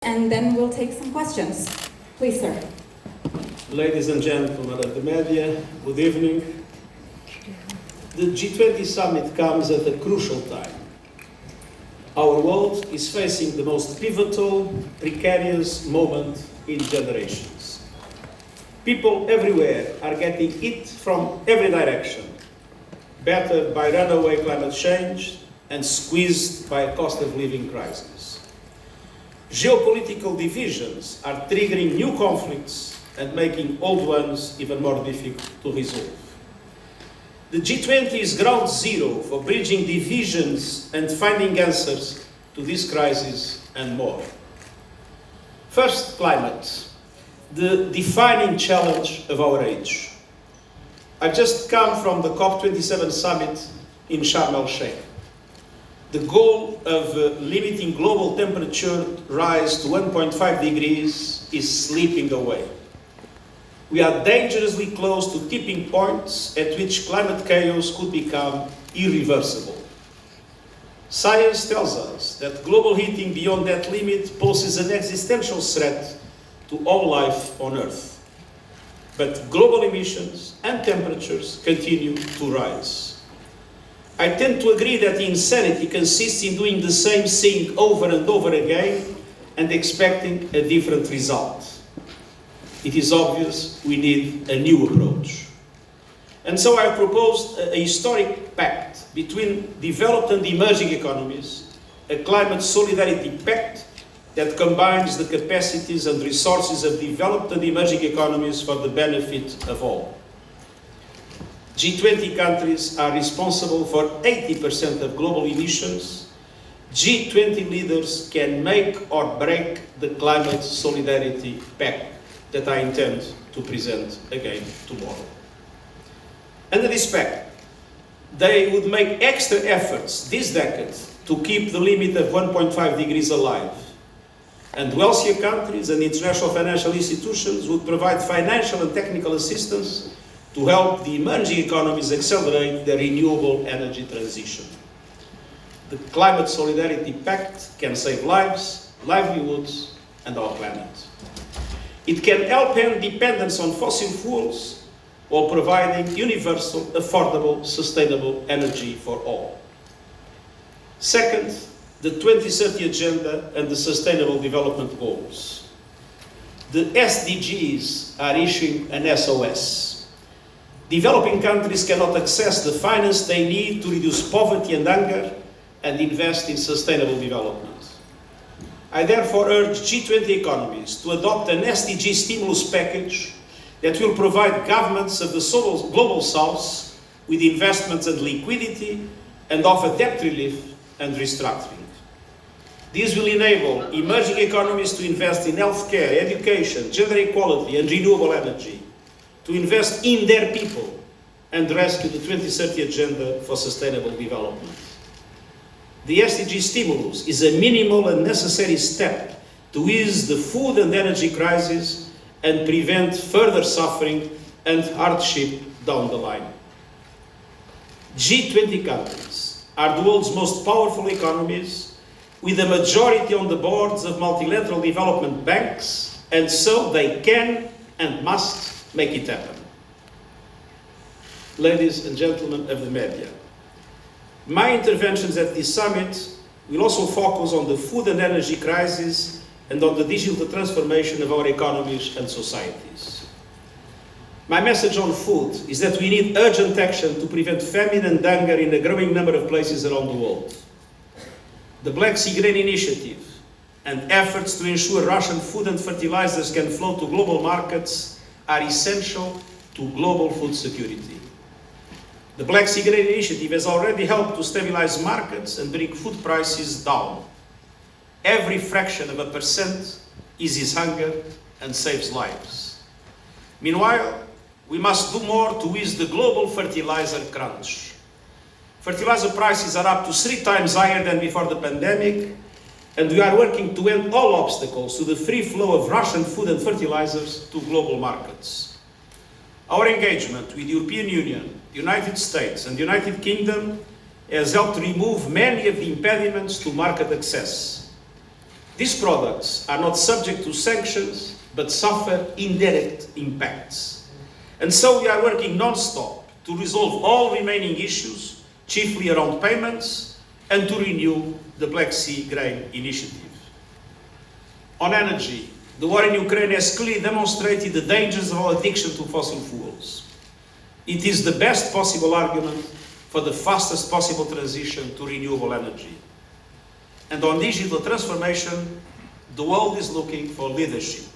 And then we'll take some questions. Please, sir. Ladies and gentlemen of the media, good evening. The G20 summit comes at a crucial time. Our world is facing the most pivotal, precarious moment in generations. People everywhere are getting hit from every direction, battered by runaway climate change and squeezed by a cost of living crisis. Geopolitical divisions are triggering new conflicts and making old ones even more difficult to resolve. The G20 is ground zero for bridging divisions and finding answers to this crisis and more. First, climate, the defining challenge of our age. I've just come from the COP27 summit in Sharm el-Sheikh. The goal of limiting global temperature rise to 1.5 degrees is slipping away. We are dangerously close to tipping points at which climate chaos could become irreversible. Science tells us that global heating beyond that limit poses an existential threat to all life on Earth. But global emissions and temperatures continue to rise. I tend to agree that insanity consists in doing the same thing over and over again and expecting a different result. It is obvious we need a new approach. And so I proposed a historic pact between developed and emerging economies, a climate solidarity pact that combines the capacities and resources of developed and emerging economies for the benefit of all. G20 countries are responsible for 80% of global emissions. G20 leaders can make or break the climate solidarity pact that I intend to present again tomorrow. Under this pact, they would make extra efforts this decade to keep the limit of 1.5 degrees alive. And wealthier countries and international financial institutions would provide financial and technical assistance to help the emerging economies accelerate their renewable energy transition. The Climate Solidarity Pact can save lives, livelihoods, and our planet. It can help end dependence on fossil fuels while providing universal, affordable, sustainable energy for all. Second, the 2030 Agenda and the Sustainable Development Goals. The SDGs are issuing an SOS. Developing countries cannot access the finance they need to reduce poverty and hunger and invest in sustainable development. I therefore urge G20 economies to adopt an SDG stimulus package that will provide governments of the global south with investments and liquidity and offer debt relief and restructuring. These will enable emerging economies to invest in healthcare, education, gender equality, and renewable energy, to invest in their people and rescue the 2030 Agenda for Sustainable Development. The SDG stimulus is a minimal and necessary step to ease the food and energy crisis and prevent further suffering and hardship down the line. G20 countries are the world's most powerful economies, with a majority on the boards of multilateral development banks, and so they can and must make it happen. Ladies and gentlemen of the media, my interventions at this summit will also focus on the food and energy crisis and on the digital transformation of our economies and societies. My message on food is that we need urgent action to prevent famine and hunger in a growing number of places around the world. The Black Sea Grain Initiative and efforts to ensure Russian food and fertilizers can flow to global markets are essential to global food security. The Black Sea Grain Initiative has already helped to stabilize markets and bring food prices down. Every fraction of a percent eases hunger and saves lives. Meanwhile, we must do more to ease the global fertilizer crunch. Fertilizer prices are up to 3 times higher than before the pandemic, and we are working to end all obstacles to the free flow of Russian food and fertilizers to global markets. Our engagement with the European Union, the United States, and the United Kingdom has helped remove many of the impediments to market access. These products are not subject to sanctions, but suffer indirect impacts. And so we are working non-stop to resolve all remaining issues, chiefly around payments, and to renew the Black Sea Grain Initiative. On energy, the war in Ukraine has clearly demonstrated the dangers of our addiction to fossil fuels. It is the best possible argument for the fastest possible transition to renewable energy. And on digital transformation, the world is looking for leadership.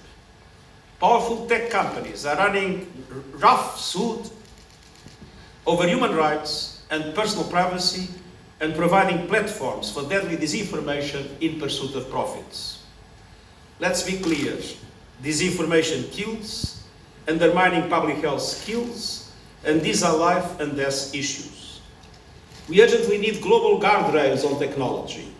Powerful tech companies are running roughshod over human rights and personal privacy and providing platforms for deadly disinformation in pursuit of profits. Let's be clear, disinformation kills, undermining public health kills, and these are life and death issues. We urgently need global guardrails on technology.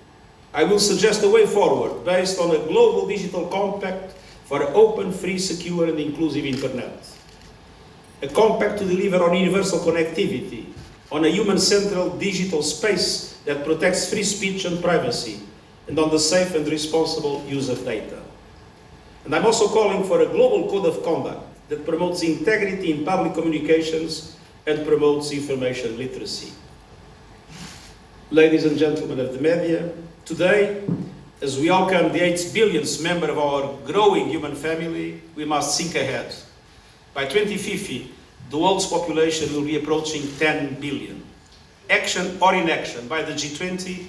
I will suggest a way forward based on a global digital compact for an open, free, secure and inclusive internet. A compact to deliver on universal connectivity, on a human-central digital space that protects free speech and privacy, and on the safe and responsible use of data. And I'm also calling for a global code of conduct that promotes integrity in public communications and promotes information literacy. Ladies and gentlemen of the media, today, as we welcome the 8 billionth member of our growing human family, we must think ahead. By 2050, the world's population will be approaching 10 billion. Action or inaction by the G20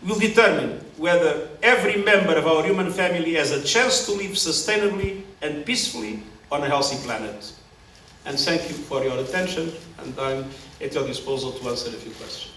will determine whether every member of our human family has a chance to live sustainably and peacefully on a healthy planet. And thank you for your attention, and I'm at your disposal to answer a few questions.